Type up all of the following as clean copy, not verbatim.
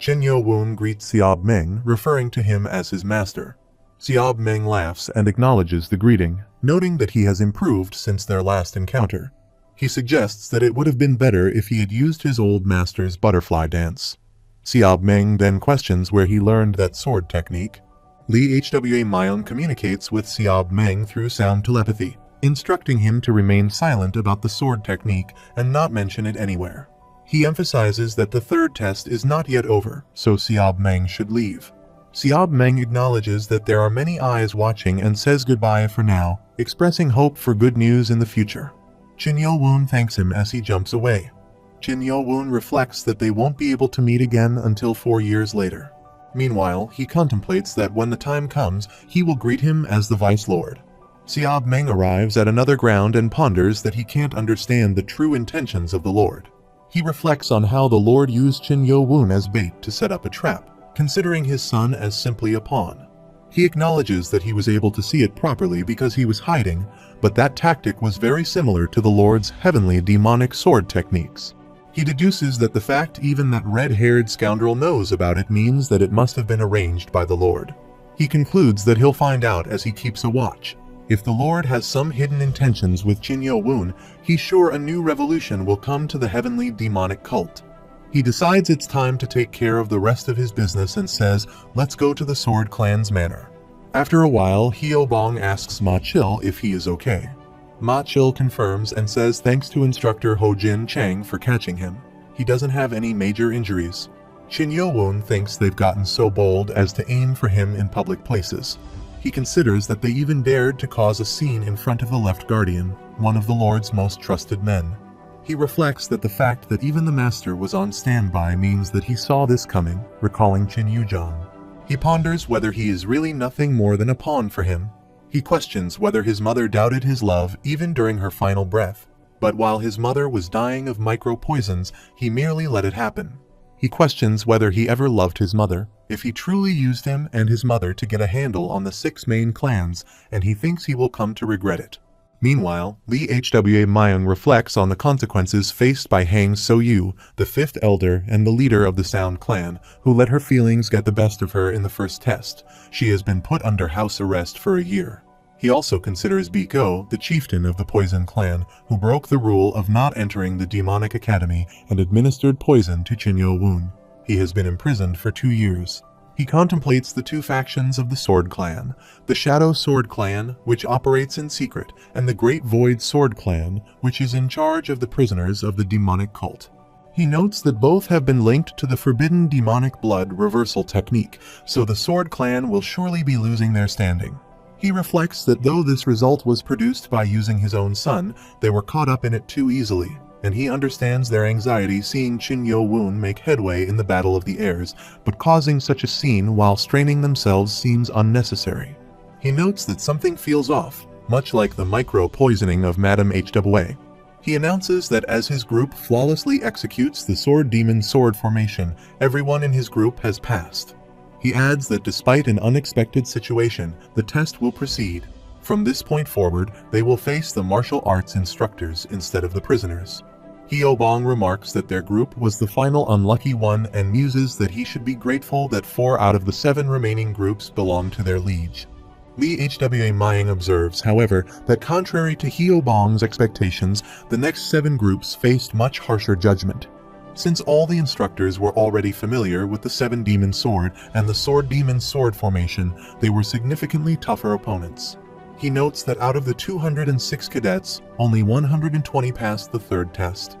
Chen Yo-woon greets Xiao Meng, referring to him as his master. Xiao Meng laughs and acknowledges the greeting, noting that he has improved since their last encounter. He suggests that it would have been better if he had used his old master's butterfly dance. Xiao Meng then questions where he learned that sword technique. Lee Hwa Myung communicates with Xiao Meng through sound telepathy, instructing him to remain silent about the sword technique and not mention it anywhere. He emphasizes that the third test is not yet over, so Xiao Meng should leave. Xiao Meng acknowledges that there are many eyes watching and says goodbye for now, expressing hope for good news in the future. Chen Yo-woon thanks him as he jumps away. Chen Yo-woon reflects that they won't be able to meet again until 4 years later. Meanwhile, he contemplates that when the time comes, he will greet him as the Vice Lord. Xiao Meng arrives at another ground and ponders that he can't understand the true intentions of the Lord. He reflects on how the Lord used Chen Yo-woon as bait to set up a trap, considering his son as simply a pawn. He acknowledges that he was able to see it properly because he was hiding, but that tactic was very similar to the Lord's heavenly demonic sword techniques. He deduces that the fact even that red-haired scoundrel knows about it means that it must have been arranged by the Lord. He concludes that he'll find out as he keeps a watch. If the Lord has some hidden intentions with Chen Yo-woon, he's sure a new revolution will come to the heavenly demonic cult. He decides it's time to take care of the rest of his business and says, "Let's go to the Sword Clan's manor." After a while, Hyo-bong asks Ma Chil if he is okay. Ma Chil confirms and says thanks to instructor Ho-jin Chang for catching him. He doesn't have any major injuries. Chen Yo-woon thinks they've gotten so bold as to aim for him in public places. He considers that they even dared to cause a scene in front of the Left Guardian, one of the Lord's most trusted men. He reflects that the fact that even the Master was on standby means that he saw this coming, recalling Chen Yu-jong. He ponders whether he is really nothing more than a pawn for him. He questions whether his mother doubted his love even during her final breath, but while his mother was dying of micro-poisons, he merely let it happen. He questions whether he ever loved his mother, if he truly used him and his mother to get a handle on the 6 main clans, and he thinks he will come to regret it. Meanwhile, Lee Hwa Myung reflects on the consequences faced by Hang So-yu, the 5th elder and the leader of the Sound clan, who let her feelings get the best of her in the first test. She has been put under house arrest for a year. He also considers Biko, the chieftain of the Poison clan, who broke the rule of not entering the demonic academy and administered poison to Chen Yo-woon. He has been imprisoned for 2 years. He contemplates the 2 factions of the Sword Clan, the Shadow Sword Clan, which operates in secret, and the Great Void Sword Clan, which is in charge of the prisoners of the demonic cult. He notes that both have been linked to the forbidden demonic blood reversal technique, so the Sword Clan will surely be losing their standing. He reflects that though this result was produced by using his own son, they were caught up in it too easily, and he understands their anxiety seeing Chen Yo-woon make headway in the Battle of the Heirs, but causing such a scene while straining themselves seems unnecessary. He notes that something feels off, much like the micro-poisoning of Madame Hwa. He announces that as his group flawlessly executes the Sword Demon Sword formation, everyone in his group has passed. He adds that despite an unexpected situation, the test will proceed. From this point forward, they will face the martial arts instructors instead of the prisoners. Hyo-bong remarks that their group was the final unlucky one and muses that he should be grateful that 4 out of the 7 remaining groups belong to their liege. Lee Hwa Myung observes, however, that contrary to Hyo-bong's expectations, the next 7 groups faced much harsher judgment. Since all the instructors were already familiar with the 7 Demon Sword and the Sword Demon Sword formation, they were significantly tougher opponents. He notes that out of the 206 cadets, only 120 passed the 3rd test.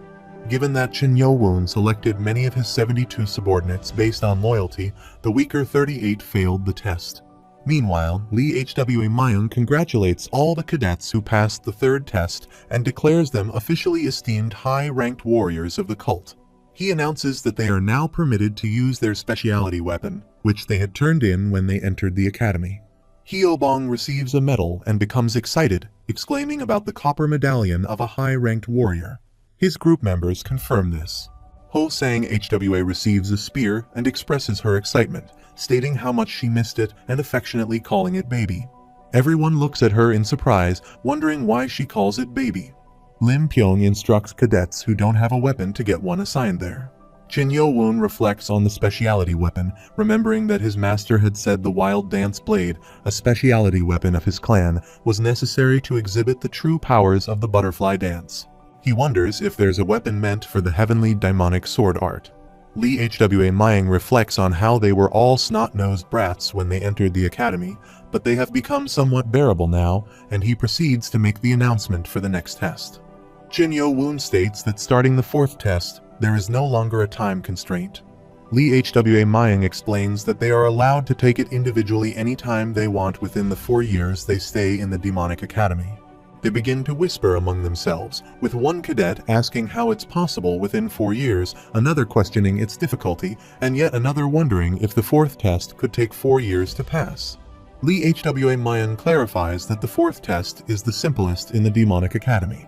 Given that Chen Yo-woon selected many of his 72 subordinates based on loyalty, the weaker 38 failed the test. Meanwhile, Lee Hwa Myung congratulates all the cadets who passed the 3rd test and declares them officially esteemed high-ranked warriors of the cult. He announces that they are now permitted to use their specialty weapon, which they had turned in when they entered the academy. Hyo-bong receives a medal and becomes excited, exclaiming about the copper medallion of a high-ranked warrior. His group members confirm this. Ho-sang Hwa receives a spear and expresses her excitement, stating how much she missed it and affectionately calling it baby. Everyone looks at her in surprise, wondering why she calls it baby. Lim Pyong instructs cadets who don't have a weapon to get one assigned there. Chin Yo-woon reflects on the speciality weapon, remembering that his master had said the Wild Dance Blade, a speciality weapon of his clan, was necessary to exhibit the true powers of the butterfly dance. He wonders if there's a weapon meant for the heavenly demonic sword art. Lee Hwa Myung reflects on how they were all snot-nosed brats when they entered the academy, but they have become somewhat bearable now, and he proceeds to make the announcement for the next test. Chin Yo-woon states that starting the 4th test, there is no longer a time constraint. Lee Hwa Myung explains that they are allowed to take it individually anytime they want within the 4 years they stay in the demonic academy. They begin to whisper among themselves, with one cadet asking how it's possible within 4 years, another questioning its difficulty, and yet another wondering if the 4th test could take 4 years to pass. Lee Hwa Myung clarifies that the 4th test is the simplest in the demonic academy.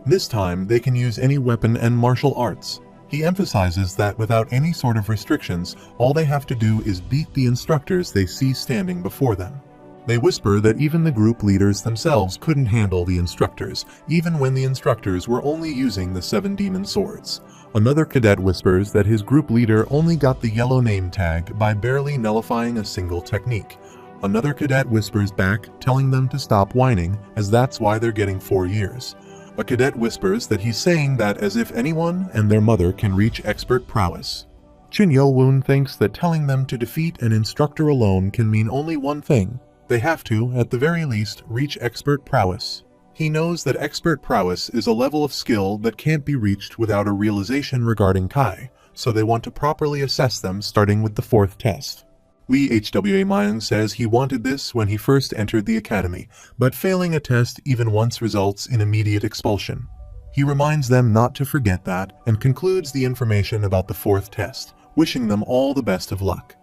This time, they can use any weapon and martial arts. He emphasizes that without any sort of restrictions, all they have to do is beat the instructors they see standing before them. They whisper that even the group leaders themselves couldn't handle the instructors, even when the instructors were only using the 7 demon swords. Another cadet whispers that his group leader only got the yellow name tag by barely nullifying a single technique. Another cadet whispers back, telling them to stop whining, as that's why they're getting 4 years. A cadet whispers that he's saying that as if anyone and their mother can reach expert prowess. Chin Yo-woon thinks that telling them to defeat an instructor alone can mean only one thing. They have to, at the very least, reach expert prowess. He knows that expert prowess is a level of skill that can't be reached without a realization regarding Kai, so they want to properly assess them starting with the 4th test. Lee Hwa Myung says he wanted this when he first entered the academy, but failing a test even once results in immediate expulsion. He reminds them not to forget that and concludes the information about the 4th test, wishing them all the best of luck.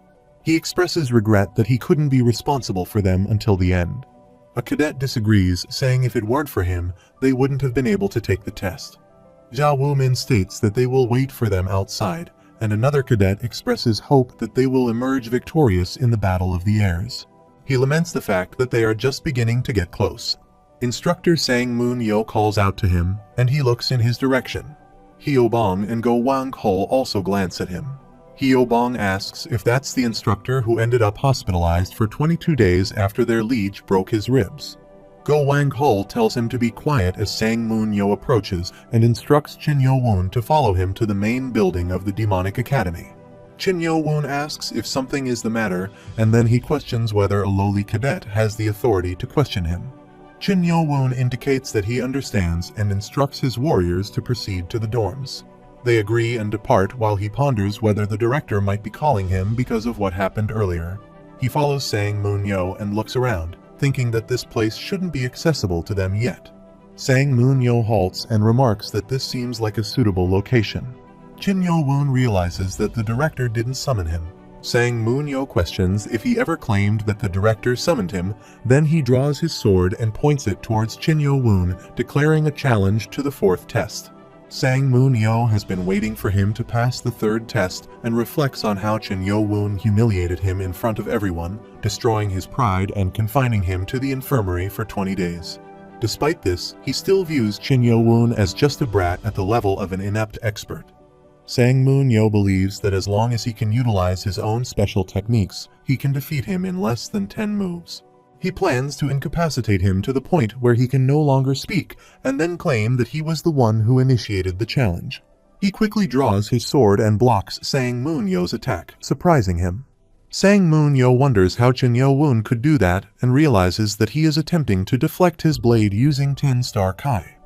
He expresses regret that he couldn't be responsible for them until the end. A cadet disagrees, saying if it weren't for him, they wouldn't have been able to take the test. Jia Woo-min states that they will wait for them outside, and another cadet expresses hope that they will emerge victorious in the Battle of the Airs. He laments the fact that they are just beginning to get close. Instructor Sang Moon Yo calls out to him, and he looks in his direction. Hyo Bong and Go Wang Hol also glance at him. Hyo Bong asks if that's the instructor who ended up hospitalized for 22 days after their liege broke his ribs. Go Wang Hol tells him to be quiet as Sang Moon Yo approaches and instructs Chin Yo-woon to follow him to the main building of the Demonic Academy. Chin Yo-woon asks if something is the matter, and then he questions whether a lowly cadet has the authority to question him. Chin Yo-woon indicates that he understands and instructs his warriors to proceed to the dorms. They agree and depart while he ponders whether the director might be calling him because of what happened earlier. He follows Sang Moon Yo and looks around, thinking that this place shouldn't be accessible to them yet. Sang Moon Yo halts and remarks that this seems like a suitable location. Chin Yo-woon realizes that the director didn't summon him. Sang Moon Yo questions if he ever claimed that the director summoned him, then he draws his sword and points it towards Chin Yo-woon, declaring a challenge to the 4th test. Sang Moon Yo has been waiting for him to pass the 3rd test and reflects on how Chin Yo-woon humiliated him in front of everyone, destroying his pride and confining him to the infirmary for 20 days. Despite this, he still views Chin Yo-woon as just a brat at the level of an inept expert. Sang Moon Yo believes that as long as he can utilize his own special techniques, he can defeat him in less than 10 moves. He plans to incapacitate him to the point where he can no longer speak, and then claim that he was the one who initiated the challenge. He quickly draws his sword and blocks Sang Moon Yo's attack, surprising him. Sang Moon Yo wonders how Chin Yo-woon could do that and realizes that he is attempting to deflect his blade using 10-star Kai.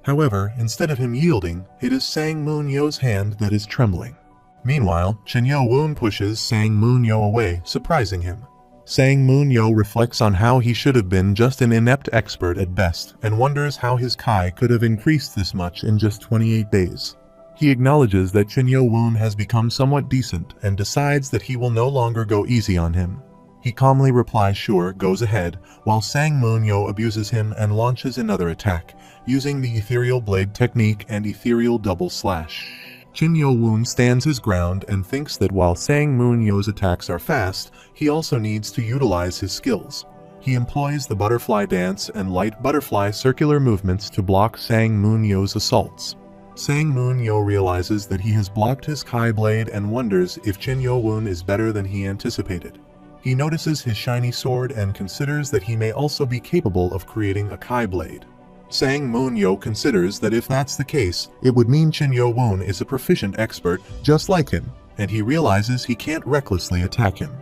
However, instead of him yielding, it is Sang Moon Yo's hand that is trembling. Meanwhile, Chin Yo-woon pushes Sang Moon Yo away, surprising him. Sang Moon Yo reflects on how he should have been just an inept expert at best, and wonders how his Kai could have increased this much in just 28 days. He acknowledges that Chin Yo-woon has become somewhat decent and decides that he will no longer go easy on him. He calmly replies sure, goes ahead, while Sang Moon Yo abuses him and launches another attack, using the Ethereal Blade technique and Ethereal Double Slash. Chin Yo-woon stands his ground and thinks that while Sang Moon Yo's attacks are fast, he also needs to utilize his skills. He employs the butterfly dance and light butterfly circular movements to block Sang Moon Yo's assaults. Sang Moon-yo realizes that he has blocked his Kai blade and wonders if Chin Yo-woon is better than he anticipated. He notices his shiny sword and considers that he may also be capable of creating a Kai blade. Sang Moon-yo considers that if that's the case, it would mean Chin Yo-woon is a proficient expert just like him, and he realizes he can't recklessly attack him.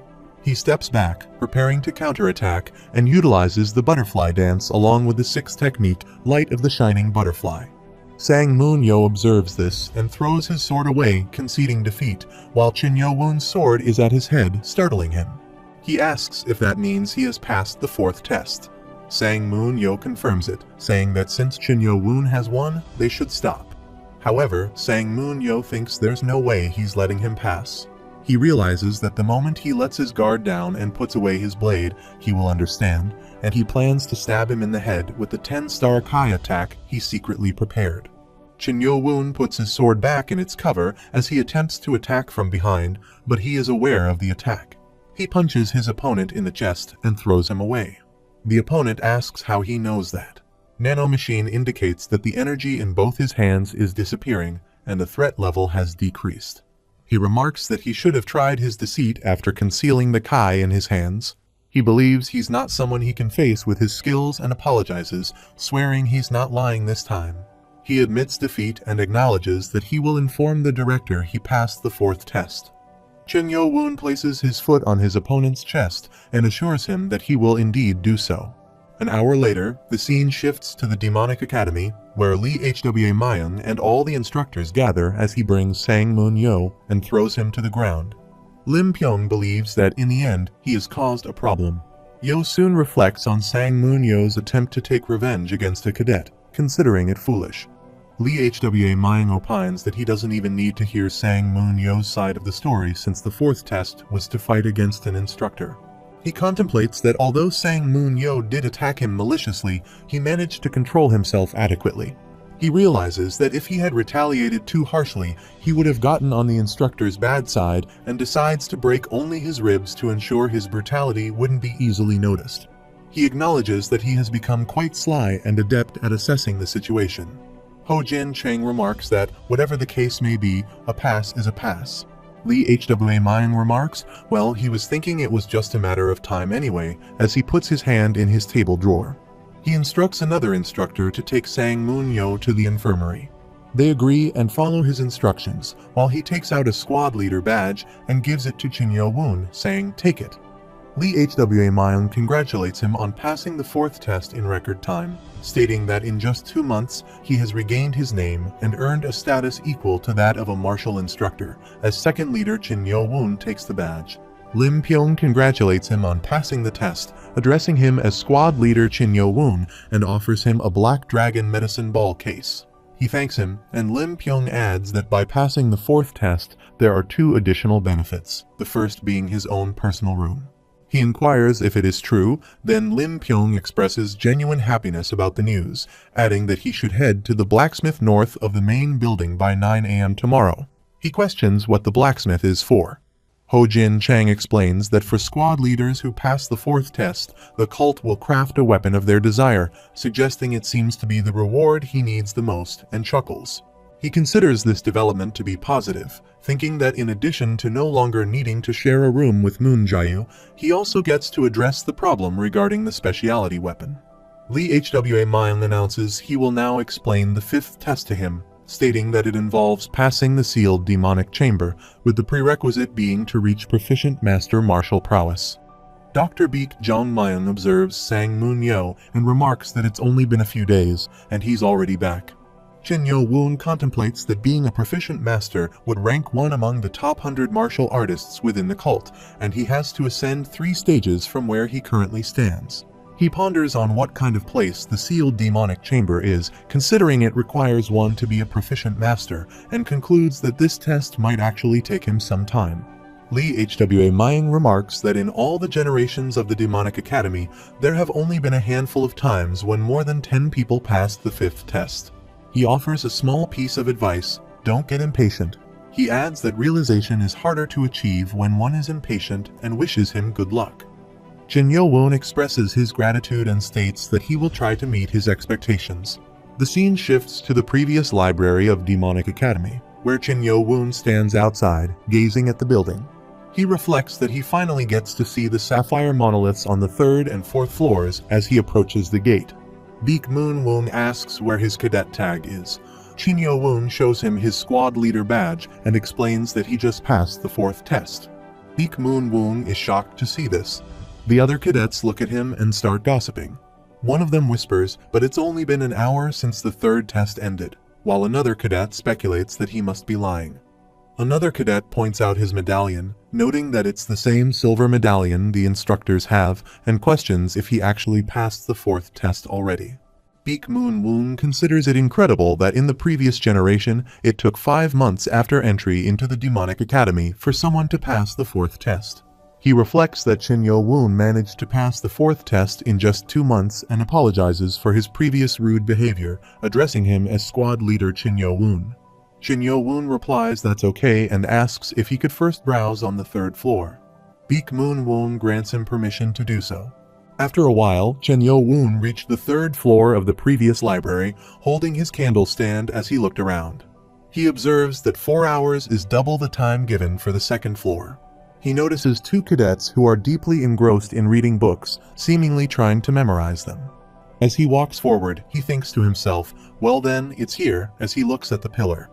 He steps back, preparing to counterattack, and utilizes the butterfly dance along with the sixth technique, Light of the Shining Butterfly. Sang Moon-yo observes this and throws his sword away, conceding defeat, while Chin Yo-woon's sword is at his head, startling him. He asks if that means he has passed the fourth test. Sang Moon-yo confirms it, saying that since Chin Yo-woon has won, they should stop. However, Sang Moon-yo thinks there's no way he's letting him pass. He realizes that the moment he lets his guard down and puts away his blade, he will understand, and he plans to stab him in the head with the 10-star Kai attack he secretly prepared. Chin Yo-woon puts his sword back in its cover as he attempts to attack from behind, but he is aware of the attack. He punches his opponent in the chest and throws him away. The opponent asks how he knows that. Nano Machine indicates that the energy in both his hands is disappearing and the threat level has decreased. He remarks that he should have tried his deceit after concealing the Kai in his hands. He believes he's not someone he can face with his skills and apologizes, swearing he's not lying this time. He admits defeat and acknowledges that he will inform the director he passed the fourth test. Chin Yo-woon places his foot on his opponent's chest and assures him that he will indeed do so. An hour later, the scene shifts to the Demonic Academy, where Lee Hwa Mayan and all the instructors gather as he brings Sang Moon-yo and throws him to the ground. Lim Pyong believes that in the end, he has caused a problem. Yo soon reflects on Sang Moon-yo's attempt to take revenge against a cadet, considering it foolish. Lee Hwa Mayan opines that he doesn't even need to hear Sang Moon-yo's side of the story since the fourth test was to fight against an instructor. He contemplates that although Sang Moon-yo did attack him maliciously, he managed to control himself adequately. He realizes that if he had retaliated too harshly, he would have gotten on the instructor's bad side and decides to break only his ribs to ensure his brutality wouldn't be easily noticed. He acknowledges that he has become quite sly and adept at assessing the situation. Ho Jin Chang remarks that, whatever the case may be, a pass is a pass. Lee Hwa Mayan remarks, well, he was thinking it was just a matter of time anyway, as he puts his hand in his table drawer. He instructs another instructor to take Sang Moon-yo to the infirmary. They agree and follow his instructions, while he takes out a squad leader badge and gives it to Chin Yo-woon, saying, "Take it." Lee Hwa Mayan congratulates him on passing the fourth test in record time, stating that in just 2 months he has regained his name and earned a status equal to that of a martial instructor, as second leader Chin Yo-woon takes the badge. Lim Pyong congratulates him on passing the test, addressing him as squad leader Chin Yo-woon and offers him a Black Dragon medicine ball case. He thanks him, and Lim Pyong adds that by passing the fourth test, there are 2 additional benefits, the first being his own personal room. He inquires if it is true, then Lim Pyong expresses genuine happiness about the news, adding that he should head to the blacksmith north of the main building by 9 a.m. tomorrow. He questions what the blacksmith is for. Ho Jin Chang explains that for squad leaders who pass the fourth test, the cult will craft a weapon of their desire, suggesting it seems to be the reward he needs the most, and chuckles. He considers this development to be positive, thinking that in addition to no longer needing to share a room with Moon Jae-yu, he also gets to address the problem regarding the specialty weapon. Lee Hwa Mayan announces he will now explain the 5th test to him, stating that it involves passing the sealed demonic chamber, with the prerequisite being to reach proficient master martial prowess. Dr. Beek Jong Mayan observes Sang Moon-yo and remarks that it's only been a few days, and he's already back. Chin Yo-woon contemplates that being a proficient master would rank one among the top 100 martial artists within the cult, and he has to ascend 3 stages from where he currently stands. He ponders on what kind of place the sealed demonic chamber is, considering it requires one to be a proficient master, and concludes that this test might actually take him some time. Lee Hwa Mayan remarks that in all the generations of the Demonic Academy, there have only been a handful of times when more than 10 people passed the 5th test. He offers a small piece of advice: don't get impatient. He adds that realization is harder to achieve when one is impatient and wishes him good luck. Chin Yo-woon expresses his gratitude and states that he will try to meet his expectations. The scene shifts to the previous library of Demonic Academy, where Chin Yo-woon stands outside, gazing at the building. He reflects that he finally gets to see the sapphire monoliths on the 3rd and 4th floors as he approaches the gate. Baek Moon-woon asks where his cadet tag is. Chin Yo-woon shows him his squad leader badge and explains that he just passed the 4th test. Baek Moon-woon is shocked to see this. The other cadets look at him and start gossiping. One of them whispers, but it's only been an hour since the 3rd test ended, while another cadet speculates that he must be lying. Another cadet points out his medallion, noting that it's the same silver medallion the instructors have, and questions if he actually passed the 4th test already. Baek Moon-woon considers it incredible that in the previous generation, it took 5 months after entry into the Demonic Academy for someone to pass the 4th test. He reflects that Chin Yo-woon managed to pass the 4th test in just 2 months and apologizes for his previous rude behavior, addressing him as squad leader Chin Yo-woon. Chin Yo-woon replies that's okay and asks if he could first browse on the 3rd floor. Baek Moon-woon grants him permission to do so. After a while, Chin Yo-woon reached the 3rd floor of the previous library, holding his candle stand as he looked around. He observes that 4 hours is double the time given for the 2nd floor. He notices 2 cadets who are deeply engrossed in reading books, seemingly trying to memorize them. As he walks forward, he thinks to himself, well then, it's here, as he looks at the pillar.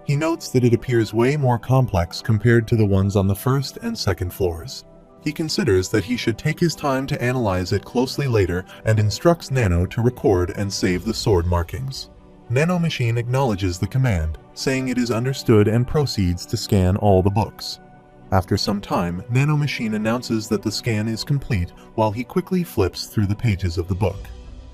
He notes that it appears way more complex compared to the ones on the 1st and 2nd floors. He considers that he should take his time to analyze it closely later and instructs Nano to record and save the sword markings. Nano Machine acknowledges the command, saying it is understood and proceeds to scan all the books. After some time, Nano Machine announces that the scan is complete while he quickly flips through the pages of the book.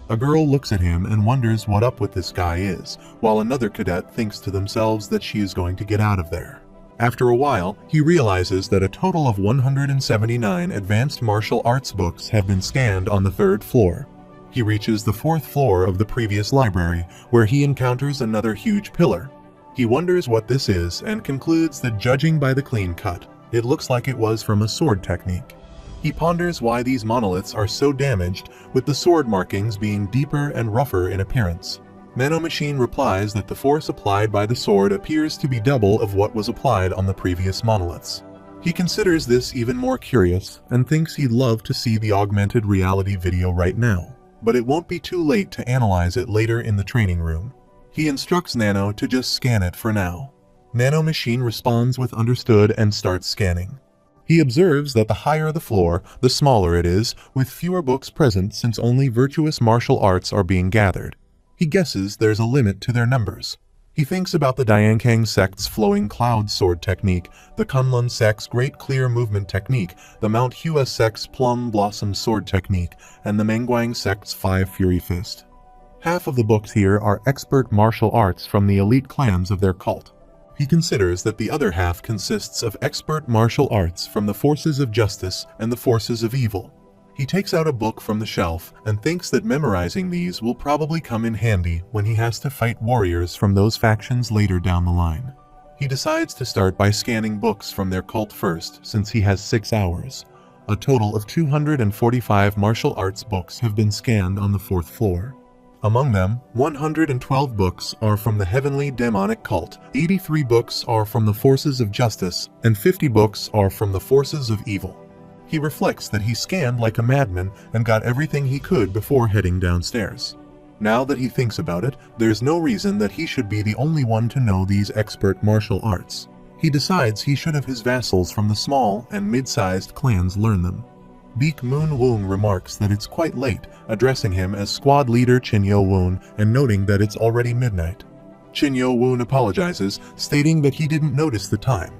A girl looks at him and wonders what up with this guy is, while another cadet thinks to themselves that she is going to get out of there. After a while, he realizes that a total of 179 advanced martial arts books have been scanned on the 3rd floor. He reaches the 4th floor of the previous library, where he encounters another huge pillar. He wonders what this is and concludes that judging by the clean cut, it looks like it was from a sword technique. He ponders why these monoliths are so damaged, with the sword markings being deeper and rougher in appearance. Nano Machine replies that the force applied by the sword appears to be double of what was applied on the previous monoliths. He considers this even more curious and thinks he'd love to see the augmented reality video right now, but it won't be too late to analyze it later in the training room. He instructs Nano to just scan it for now. Nano Machine responds with understood and starts scanning. He observes that the higher the floor, the smaller it is, with fewer books present since only virtuous martial arts are being gathered. He guesses there's a limit to their numbers. He thinks about the Diankang Sect's flowing cloud sword technique, the Kunlun Sect's great clear movement technique, the Mount Hua Sect's plum blossom sword technique, and the Mengguang Sect's 5 fury fist. Half of the books here are expert martial arts from the elite clans of their cult. He considers that the other half consists of expert martial arts from the forces of justice and the forces of evil. He takes out a book from the shelf and thinks that memorizing these will probably come in handy when he has to fight warriors from those factions later down the line. He decides to start by scanning books from their cult first, since he has 6 hours. A total of 245 martial arts books have been scanned on the 4th floor. Among them, 112 books are from the Heavenly Demonic Cult, 83 books are from the Forces of Justice, and 50 books are from the Forces of Evil. He reflects that he scanned like a madman and got everything he could before heading downstairs. Now that he thinks about it, there's no reason that he should be the only one to know these expert martial arts. He decides he should have his vassals from the small and mid-sized clans learn them. Baek Moon-woon remarks that it's quite late, addressing him as squad leader Chin Yo-woon and noting that it's already midnight. Chin Yo-woon apologizes, stating that he didn't notice the time.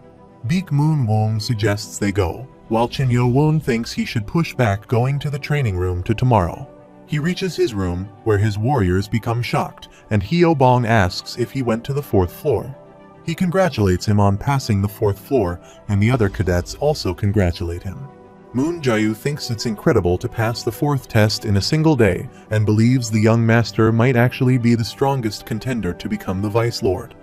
Baek Moon-woon suggests they go, while Chin Yo-woon thinks he should push back going to the training room to tomorrow. He reaches his room, where his warriors become shocked, and Hyo-bong asks if he went to the 4th floor. He congratulates him on passing the 4th floor, and the other cadets also congratulate him. Moon Jae-woo thinks it's incredible to pass the 4th test in a single day and believes the young master might actually be the strongest contender to become the Vice Lord.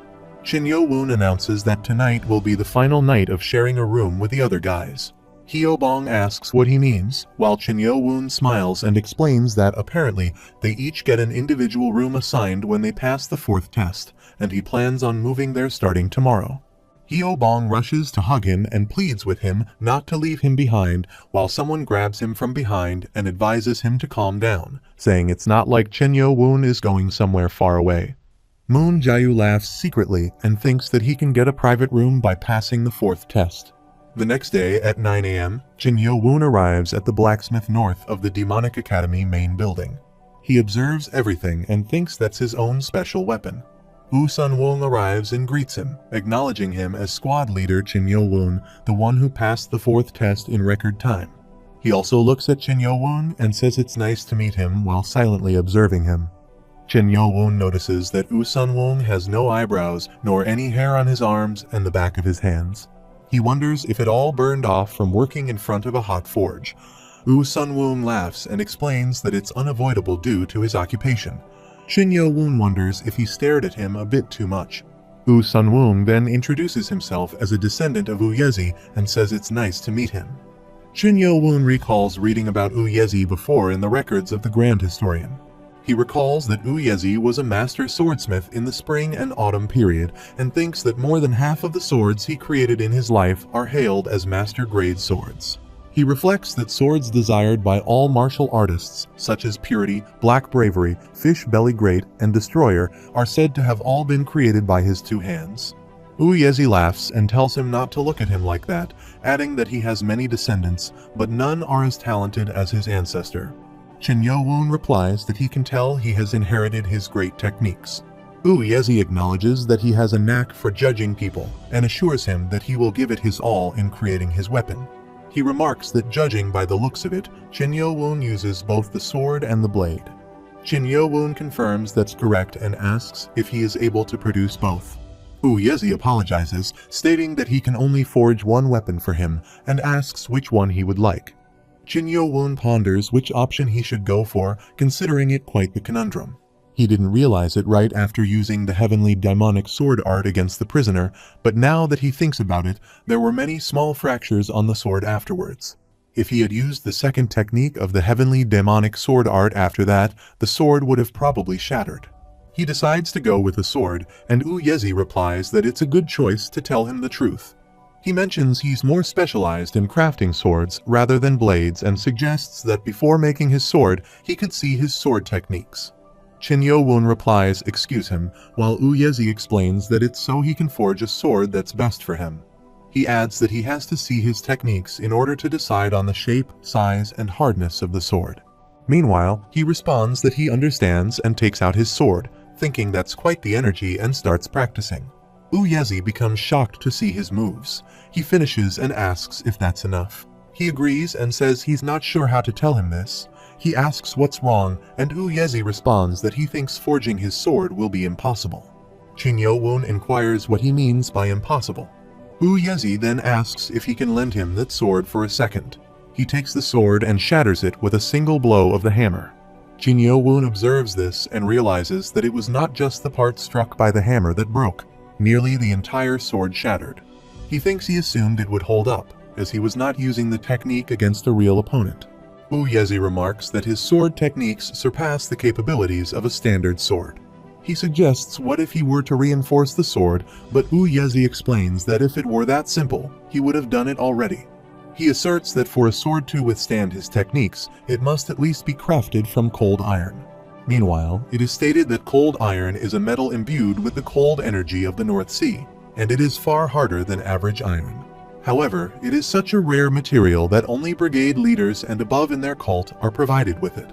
Chin Yo-woon announces that tonight will be the final night of sharing a room with the other guys. Hyobong asks what he means, while Chin Yo-woon smiles and explains that apparently they each get an individual room assigned when they pass the 4th test, and he plans on moving there starting tomorrow. Hyobong rushes to hug him and pleads with him not to leave him behind, while someone grabs him from behind and advises him to calm down, saying it's not like Chin Yo-woon is going somewhere far away. Moon Jae-woo laughs secretly and thinks that he can get a private room by passing the 4th test. The next day at 9 a.m., Chin Yo-woon arrives at the blacksmith north of the Demonic Academy main building. He observes everything and thinks that's his own special weapon. Woo Sun-woong arrives and greets him, acknowledging him as squad leader Chin Yo-woon, the one who passed the 4th test in record time. He also looks at Chin Yo-woon and says it's nice to meet him while silently observing him. Chin Yo-woon notices that Woo Sun-woong has no eyebrows nor any hair on his arms and the back of his hands. He wonders if it all burned off from working in front of a hot forge. Woo Sun-woong laughs and explains that it's unavoidable due to his occupation. Chin Yo-woon wonders if he stared at him a bit too much. Woo Sun-woong then introduces himself as a descendant of Uyezi and says it's nice to meet him. Chin Yo-woon recalls reading about Uyezi before in the records of the Grand Historian. He recalls that Uyezi was a master swordsmith in the spring and autumn period and thinks that more than half of the swords he created in his life are hailed as master-grade swords. He reflects that swords desired by all martial artists, such as Purity, Black Bravery, Fish Belly Great, and Destroyer, are said to have all been created by his 2 hands. Uyezi laughs and tells him not to look at him like that, adding that he has many descendants, but none are as talented as his ancestor. Chin Yo-woon replies that he can tell he has inherited his great techniques. Uyezi acknowledges that he has a knack for judging people and assures him that he will give it his all in creating his weapon. He remarks that judging by the looks of it, Chin Yo-woon uses both the sword and the blade. Chin Yo-woon confirms that's correct and asks if he is able to produce both. Uyezi apologizes, stating that he can only forge one weapon for him and asks which one he would like. Chin Yo-woon ponders which option he should go for, considering it quite the conundrum. He didn't realize it right after using the heavenly demonic sword art against the prisoner, but now that he thinks about it, there were many small fractures on the sword afterwards. If he had used the second technique of the heavenly demonic sword art after that, the sword would have probably shattered. He decides to go with the sword, and Uyezi replies that it's a good choice to tell him the truth. He mentions he's more specialized in crafting swords rather than blades and suggests that before making his sword, he could see his sword techniques. Chin Yo-woon replies, excuse him, while Uyezi explains that it's so he can forge a sword that's best for him. He adds that he has to see his techniques in order to decide on the shape, size, and hardness of the sword. Meanwhile, he responds that he understands and takes out his sword, thinking that's quite the energy and starts practicing. Uyezi becomes shocked to see his moves. He finishes and asks if that's enough. He agrees and says he's not sure how to tell him this. He asks what's wrong, and Uyezi responds that he thinks forging his sword will be impossible. Chin Yo-woon inquires what he means by impossible. Uyezi then asks if he can lend him that sword for a second. He takes the sword and shatters it with a single blow of the hammer. Chin Yo-woon observes this and realizes that it was not just the part struck by the hammer that broke. Nearly the entire sword shattered. He thinks he assumed it would hold up, as he was not using the technique against a real opponent. Uyezi remarks that his sword techniques surpass the capabilities of a standard sword. He suggests what if he were to reinforce the sword, but Uyezi explains that if it were that simple, he would have done it already. He asserts that for a sword to withstand his techniques, it must at least be crafted from cold iron. Meanwhile, it is stated that cold iron is a metal imbued with the cold energy of the North Sea, and it is far harder than average iron. However, it is such a rare material that only brigade leaders and above in their cult are provided with it.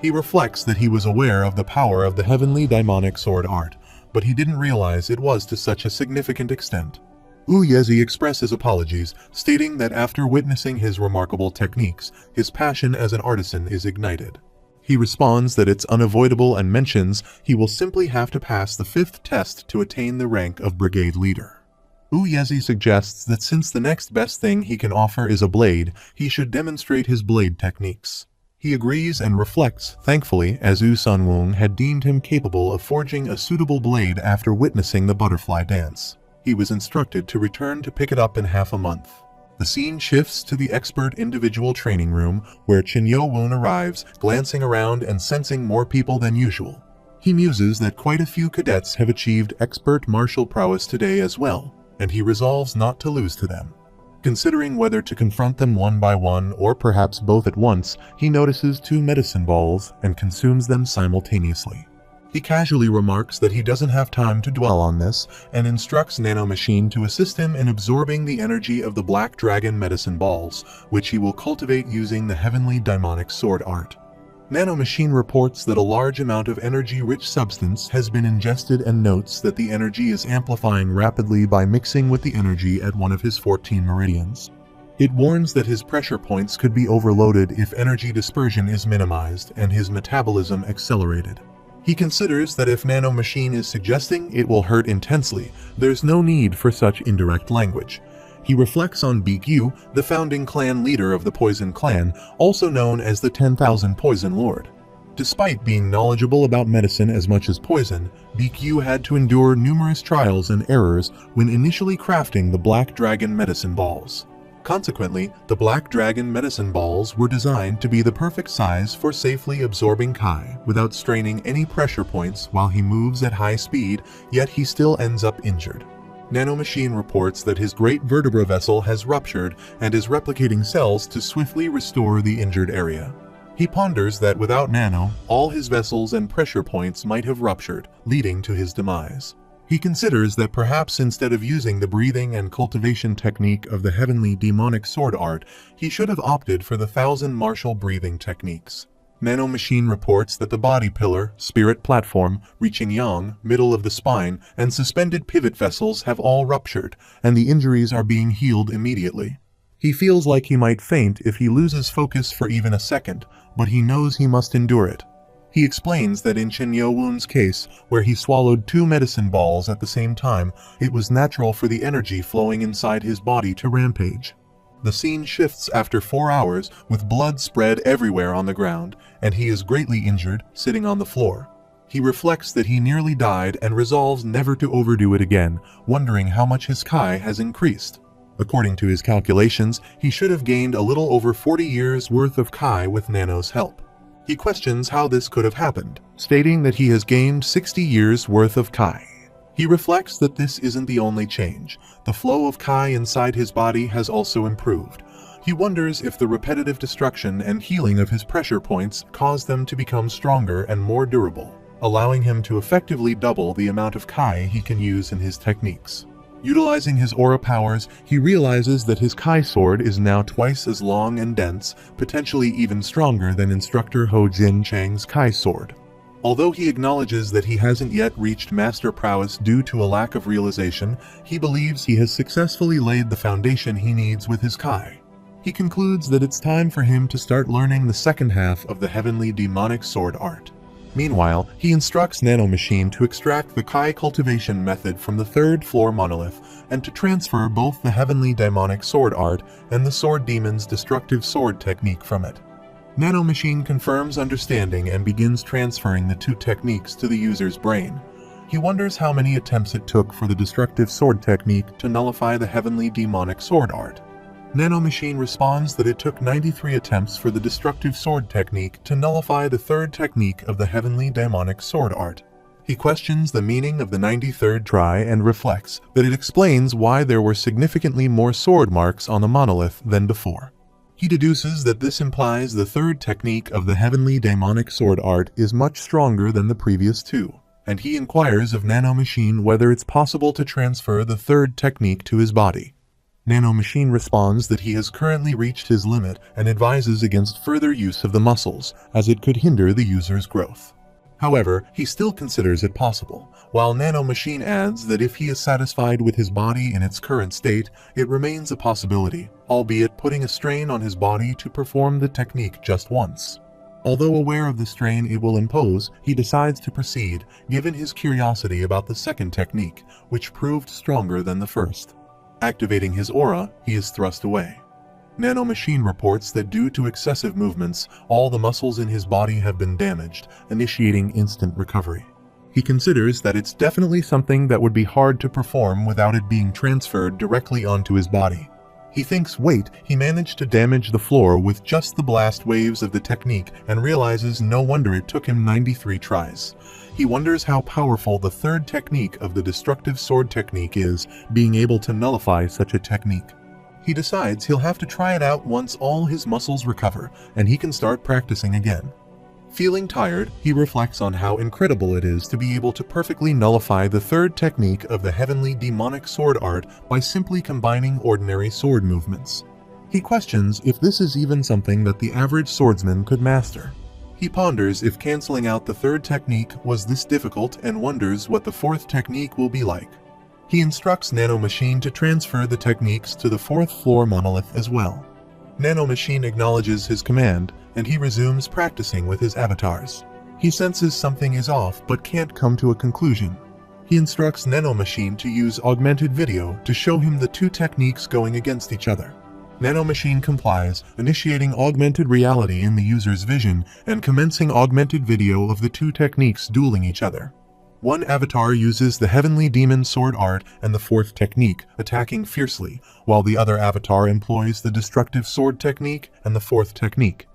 He reflects that he was aware of the power of the heavenly daimonic sword art, but he didn't realize it was to such a significant extent. Uyezi expresses apologies, stating that after witnessing his remarkable techniques, his passion as an artisan is ignited. He responds that it's unavoidable and mentions he will simply have to pass the 5th test to attain the rank of brigade leader. Uyezi suggests that since the next best thing he can offer is a blade, he should demonstrate his blade techniques. He agrees and reflects, thankfully, as Woo Sun-woong had deemed him capable of forging a suitable blade after witnessing the butterfly dance. He was instructed to return to pick it up in half a month. The scene shifts to the expert individual training room, where Chin Yo-woon arrives, glancing around and sensing more people than usual. He muses that quite a few cadets have achieved expert martial prowess today as well, and he resolves not to lose to them. Considering whether to confront them one by one or perhaps both at once, he notices 2 medicine balls and consumes them simultaneously. He casually remarks that he doesn't have time to dwell on this and instructs Nano Machine to assist him in absorbing the energy of the Black Dragon medicine balls, which he will cultivate using the Heavenly Daimonic Sword art. Nano Machine reports that a large amount of energy-rich substance has been ingested and notes that the energy is amplifying rapidly by mixing with the energy at one of his 14 meridians. It warns that his pressure points could be overloaded if energy dispersion is minimized and his metabolism accelerated. He considers that if Nano Machine is suggesting it will hurt intensely, there's no need for such indirect language. He reflects on BQ, the founding clan leader of the Poison Clan, also known as the 10,000 Poison Lord. Despite being knowledgeable about medicine as much as poison, BQ had to endure numerous trials and errors when initially crafting the Black Dragon medicine balls. Consequently, the Black Dragon medicine balls were designed to be the perfect size for safely absorbing Kai without straining any pressure points while he moves at high speed, yet he still ends up injured. Nano Machine reports that his great vertebra vessel has ruptured and is replicating cells to swiftly restore the injured area. He ponders that without Nano, all his vessels and pressure points might have ruptured, leading to his demise. He considers that perhaps instead of using the breathing and cultivation technique of the Heavenly Demonic Sword art, he should have opted for the 1,000 martial breathing techniques. Nano Machine reports that the body pillar, spirit platform, reaching yang, middle of the spine, and suspended pivot vessels have all ruptured, and the injuries are being healed immediately. He feels like he might faint if he loses focus for even a second, but he knows he must endure it. He explains that in Chin Yo-woon's case, where he swallowed 2 medicine balls at the same time, it was natural for the energy flowing inside his body to rampage. The scene shifts after 4 hours, with blood spread everywhere on the ground, and he is greatly injured, sitting on the floor. He reflects that he nearly died and resolves never to overdo it again, wondering how much his Kai has increased. According to his calculations, he should have gained a little over 40 years worth of Kai with Nano's help. He questions how this could have happened, stating that he has gained 60 years worth of Kai. He reflects that this isn't the only change. The flow of Kai inside his body has also improved. He wonders if the repetitive destruction and healing of his pressure points caused them to become stronger and more durable, allowing him to effectively double the amount of Kai he can use in his techniques. Utilizing his aura powers, he realizes that his Kai sword is now twice as long and dense, potentially even stronger than Instructor Ho Jin Chang's Kai sword. Although he acknowledges that he hasn't yet reached master prowess due to a lack of realization, he believes he has successfully laid the foundation he needs with his Kai. He concludes that it's time for him to start learning the second half of the Heavenly Demonic Sword art. Meanwhile, he instructs Nano Machine to extract the Kai cultivation method from the 3rd floor monolith and to transfer both the Heavenly Daimonic Sword art and the Sword Demon's destructive sword technique from it. Nano Machine confirms understanding and begins transferring the 2 techniques to the user's brain. He wonders how many attempts it took for the destructive sword technique to nullify the Heavenly Demonic Sword art. Nano Machine responds that it took 93 attempts for the destructive sword technique to nullify the 3rd technique of the Heavenly Daimonic Sword art. He questions the meaning of the 93rd try and reflects that it explains why there were significantly more sword marks on the monolith than before. He deduces that this implies the 3rd technique of the Heavenly Daimonic Sword art is much stronger than the previous 2, and he inquires of Nano Machine whether it's possible to transfer the 3rd technique to his body. Nano Machine responds that he has currently reached his limit and advises against further use of the muscles, as it could hinder the user's growth. However, he still considers it possible, while Nano Machine adds that if he is satisfied with his body in its current state, it remains a possibility, albeit putting a strain on his body to perform the technique just once. Although aware of the strain it will impose, he decides to proceed, given his curiosity about the 2nd technique, which proved stronger than the 1st. Activating his aura, he is thrust away. Nano Machine reports that due to excessive movements, all the muscles in his body have been damaged, initiating instant recovery. He considers that it's definitely something that would be hard to perform without it being transferred directly onto his body. He thinks, wait, he managed to damage the floor with just the blast waves of the technique and realizes no wonder it took him 93 tries. He wonders how powerful the third technique of the destructive sword technique is, being able to nullify such a technique. He decides he'll have to try it out once all his muscles recover and he can start practicing again. Feeling tired, he reflects on how incredible it is to be able to perfectly nullify the third technique of the heavenly demonic sword art by simply combining ordinary sword movements. He questions if this is even something that the average swordsman could master. He ponders if canceling out the third technique was this difficult and wonders what the fourth technique will be like. He instructs Nano Machine to transfer the techniques to the fourth floor monolith as well. Nano Machine acknowledges his command, and he resumes practicing with his avatars. He senses something is off but can't come to a conclusion. He instructs Nano Machine to use augmented video to show him the two techniques going against each other. Nano Machine complies, initiating augmented reality in the user's vision and commencing augmented video of the two techniques dueling each other. One avatar uses the heavenly demon sword art and the fourth technique, attacking fiercely, while the other avatar employs the destructive sword technique and the fourth technique.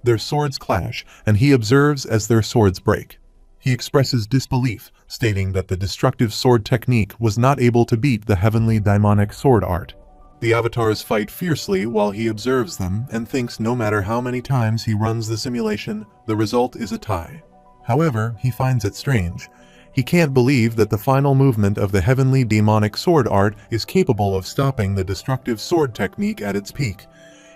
Their swords clash, and he observes as their swords break. He expresses disbelief, stating that the destructive sword technique was not able to beat the heavenly demonic sword art. The avatars fight fiercely while he observes them and thinks no matter how many times he runs the simulation, the result is a tie. However, he finds it strange. He can't believe that the final movement of the heavenly demonic sword art is capable of stopping the destructive sword technique at its peak.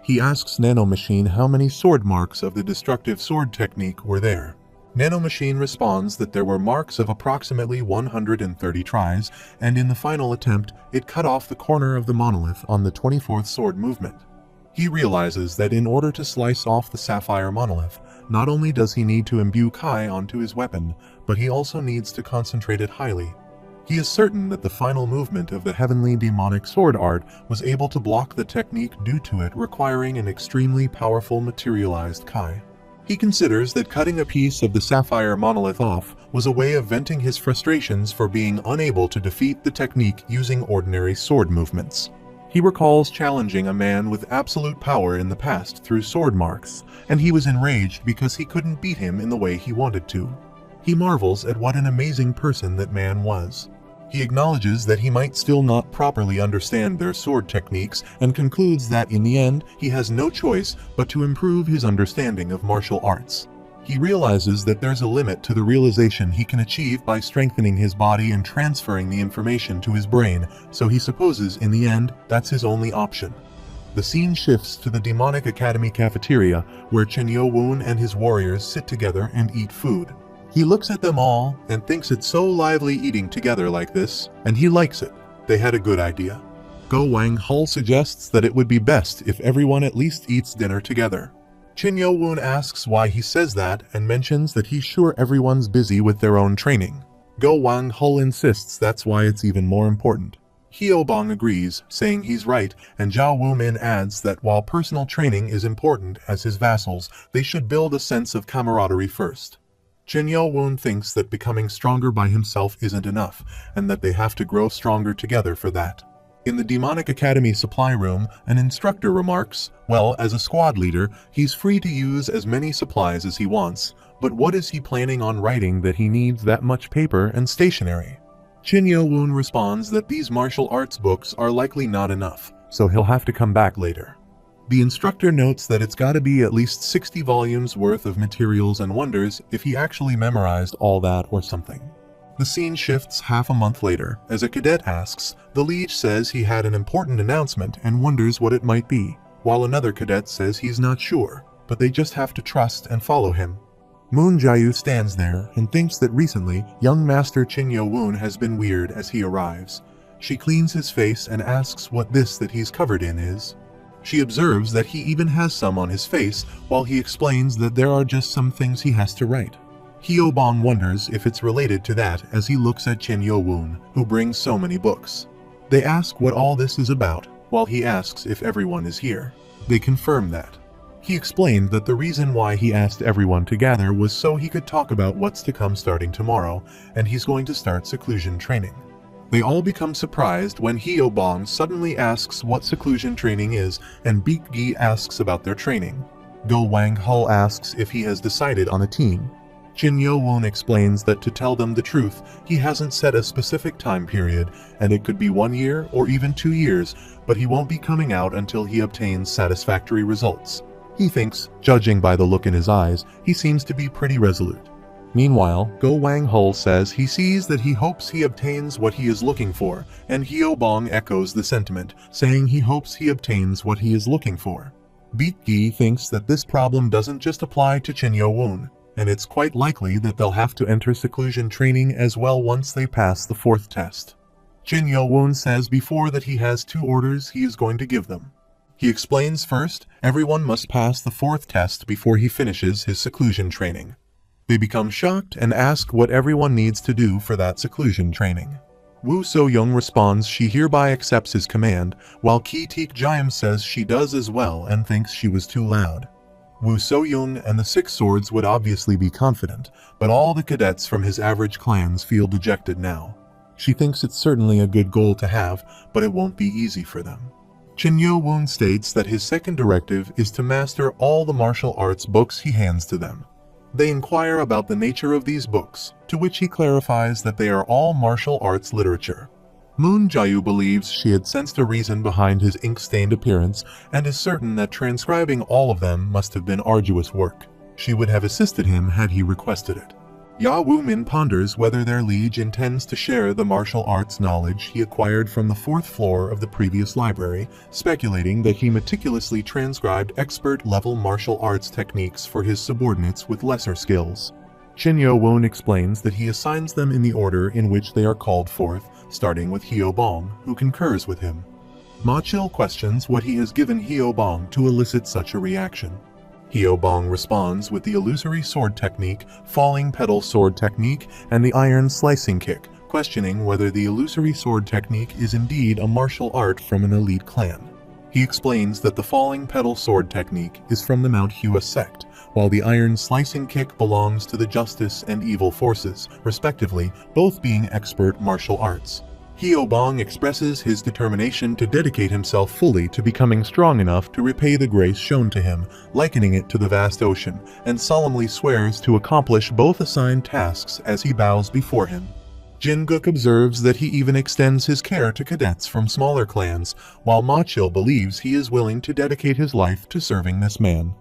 He asks Nano Machine how many sword marks of the destructive sword technique were there. Nano Machine responds that there were marks of approximately 130 tries, and in the final attempt, it cut off the corner of the monolith on the 24th sword movement. He realizes that in order to slice off the sapphire monolith, not only does he need to imbue Kai onto his weapon, but he also needs to concentrate it highly. He is certain that the final movement of the heavenly demonic sword art was able to block the technique due to it requiring an extremely powerful materialized Kai. He considers that cutting a piece of the sapphire monolith off was a way of venting his frustrations for being unable to defeat the technique using ordinary sword movements. He recalls challenging a man with absolute power in the past through sword marks, and he was enraged because he couldn't beat him in the way he wanted to. He marvels at what an amazing person that man was. He acknowledges that he might still not properly understand their sword techniques and concludes that in the end he has no choice but to improve his understanding of martial arts. He realizes that there's a limit to the realization he can achieve by strengthening his body and transferring the information to his brain, so he supposes in the end that's his only option. The scene shifts to the Demonic Academy cafeteria where Chen Yo-woon and his warriors sit together and eat food. He looks at them all and thinks it's so lively eating together like this, and he likes it. They had a good idea. Go Wang Hul suggests that it would be best if everyone at least eats dinner together. Chen Yo-woon asks why he says that and mentions that he's sure everyone's busy with their own training. Go Wang Hul insists that's why it's even more important. Hyobong agrees, saying he's right, and Zhao Wumin adds that while personal training is important as his vassals, they should build a sense of camaraderie first. Chen Yo-woon thinks that becoming stronger by himself isn't enough, and that they have to grow stronger together for that. In the Demonic Academy supply room, an instructor remarks, well, as a squad leader, he's free to use as many supplies as he wants, but what is he planning on writing that he needs that much paper and stationery? Chen Yo-woon responds that these martial arts books are likely not enough, so he'll have to come back later. The instructor notes that it's gotta be at least 60 volumes worth of materials and wonders if he actually memorized all that or something. The scene shifts half a month later. As a cadet asks, the leech says he had an important announcement and wonders what it might be, while another cadet says he's not sure, but they just have to trust and follow him. Moon Jae-yu stands there and thinks that recently, young Master Chen Yo-woon has been weird as he arrives. She cleans his face and asks what this that he's covered in is. She observes that he even has some on his face while he explains that there are just some things he has to write. Hyobong wonders if it's related to that as he looks at Chen Yo-woon, who brings so many books. They ask what all this is about, while he asks if everyone is here. They confirm that. He explained that the reason why he asked everyone to gather was so he could talk about what's to come starting tomorrow, and he's going to start seclusion training. They all become surprised when Hyobong suddenly asks what seclusion training is, and Beak-gi asks about their training. Go Wang-hul asks if he has decided on a team. Jin Yo-woon explains that to tell them the truth, he hasn't set a specific time period, and it could be 1 year or even 2 years, but he won't be coming out until he obtains satisfactory results. He thinks, judging by the look in his eyes, he seems to be pretty resolute. Meanwhile, Go Wang-hul says he sees that he hopes he obtains what he is looking for, and Hyobong echoes the sentiment, saying he hopes he obtains what he is looking for. Beak-gi thinks that this problem doesn't just apply to Jin Yo-woon, and it's quite likely that they'll have to enter seclusion training as well once they pass the 4th test. Jin Yo-woon says before that he has 2 orders he is going to give them. He explains first, everyone must pass the 4th test before he finishes his seclusion training. They become shocked and ask what everyone needs to do for that seclusion training. Woo So-young responds she hereby accepts his command, while Ki Teek-jim says she does as well and thinks she was too loud. Woo So-young and the 6 swords would obviously be confident, but all the cadets from his average clans feel dejected now. She thinks it's certainly a good goal to have, but it won't be easy for them. Jin Yo-woon states that his second directive is to master all the martial arts books he hands to them. They inquire about the nature of these books, to which he clarifies that they are all martial arts literature. Moon Jae-yu believes she had sensed a reason behind his ink-stained appearance and is certain that transcribing all of them must have been arduous work. She would have assisted him had he requested it. Ya Woo-min ponders whether their liege intends to share the martial arts knowledge he acquired from the 4th floor of the previous library, speculating that he meticulously transcribed expert-level martial arts techniques for his subordinates with lesser skills. Jin Yo-woon explains that he assigns them in the order in which they are called forth, starting with Hyobong, who concurs with him. Ma-chil questions what he has given Hyobong to elicit such a reaction. Hyobong responds with the illusory sword technique, falling pedal sword technique, and the iron slicing kick, questioning whether the illusory sword technique is indeed a martial art from an elite clan. He explains that the falling pedal sword technique is from the Mount Hua sect, while the iron slicing kick belongs to the justice and evil forces, respectively, both being expert martial arts. Hyobong expresses his determination to dedicate himself fully to becoming strong enough to repay the grace shown to him, likening it to the vast ocean, and solemnly swears to accomplish both assigned tasks as he bows before him. Jin-guk observes that he even extends his care to cadets from smaller clans, while Ma-chil believes he is willing to dedicate his life to serving this man.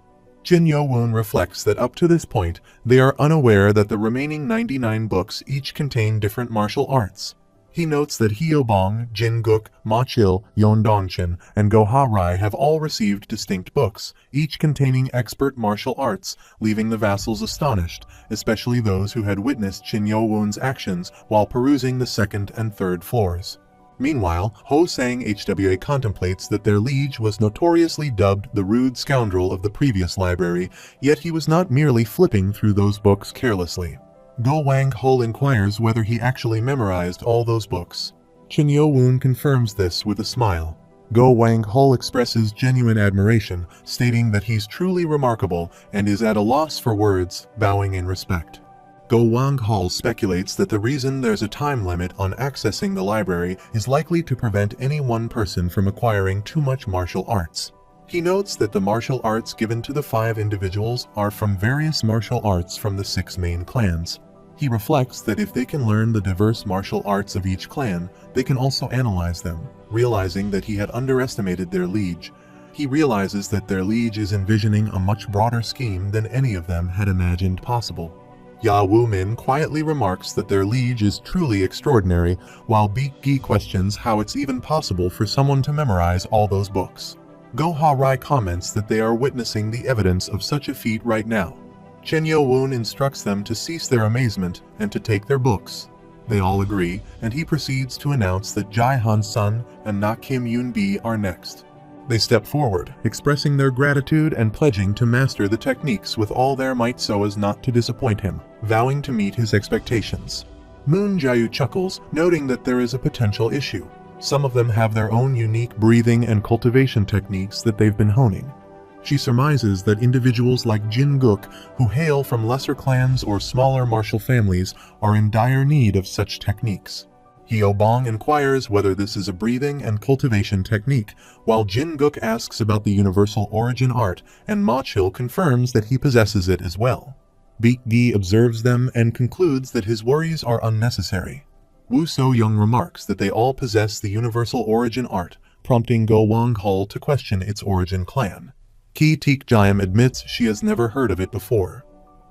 Jin Yo-woon reflects that up to this point, they are unaware that the remaining 99 books each contain different martial arts. He notes that Hyobong, Jin-guk, Ma-chil, Yeon-dong-chin, and Go-ha-rai have all received distinct books, each containing expert martial arts, leaving the vassals astonished, especially those who had witnessed Jin Yo-woon's actions while perusing the 2nd and 3rd floors. Meanwhile, Ho-sang HWA contemplates that their liege was notoriously dubbed the rude scoundrel of the previous library, yet he was not merely flipping through those books carelessly. Go Wang-hul inquires whether he actually memorized all those books. Jin Yo-woon confirms this with a smile. Go Wang-hul expresses genuine admiration, stating that he's truly remarkable and is at a loss for words, bowing in respect. Go Wang-hul speculates that the reason there's a time limit on accessing the library is likely to prevent any one person from acquiring too much martial arts. He notes that the martial arts given to the 5 individuals are from various martial arts from the 6 main clans. He reflects that if they can learn the diverse martial arts of each clan, they can also analyze them, realizing that he had underestimated their liege. He realizes that their liege is envisioning a much broader scheme than any of them had imagined possible. Ya Woo-min quietly remarks that their liege is truly extraordinary, while Beak-gi questions how it's even possible for someone to memorize all those books. Go-ha-rai comments that they are witnessing the evidence of such a feat right now. Jin Yo-woon instructs them to cease their amazement and to take their books. They all agree, and he proceeds to announce that Jae Han-sun and Na Kim Yoon-bi are next. They step forward, expressing their gratitude and pledging to master the techniques with all their might so as not to disappoint him, vowing to meet his expectations. Moon Jae-yu chuckles, noting that there is a potential issue. Some of them have their own unique breathing and cultivation techniques that they've been honing. She surmises that individuals like Jin-guk, who hail from lesser clans or smaller martial families, are in dire need of such techniques. Hyobong inquires whether this is a breathing and cultivation technique, while Jin Guk asks about the universal origin art, and Ma Chil confirms that he possesses it as well. Beak Gi observes them and concludes that his worries are unnecessary. Wu So Young remarks that they all possess the universal origin art, prompting Go Wang Hul to question its origin clan. Ki Teek Jayam admits she has never heard of it before.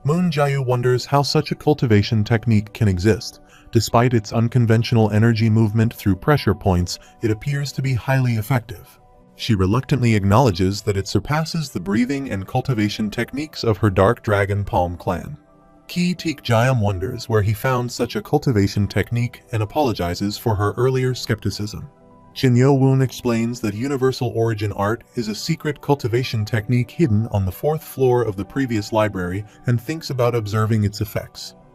Moon Jayu wonders how such a cultivation technique can exist. Despite its unconventional energy movement through pressure points, it appears to be highly effective. She reluctantly acknowledges that it surpasses the breathing and cultivation techniques of her Dark Dragon Palm clan. Ki Teek Jayam wonders where he found such a cultivation technique and apologizes for her earlier skepticism. Chin Yo Woon explains that universal origin art is a secret cultivation technique hidden on the 4th floor of the previous library and thinks about observing its effects.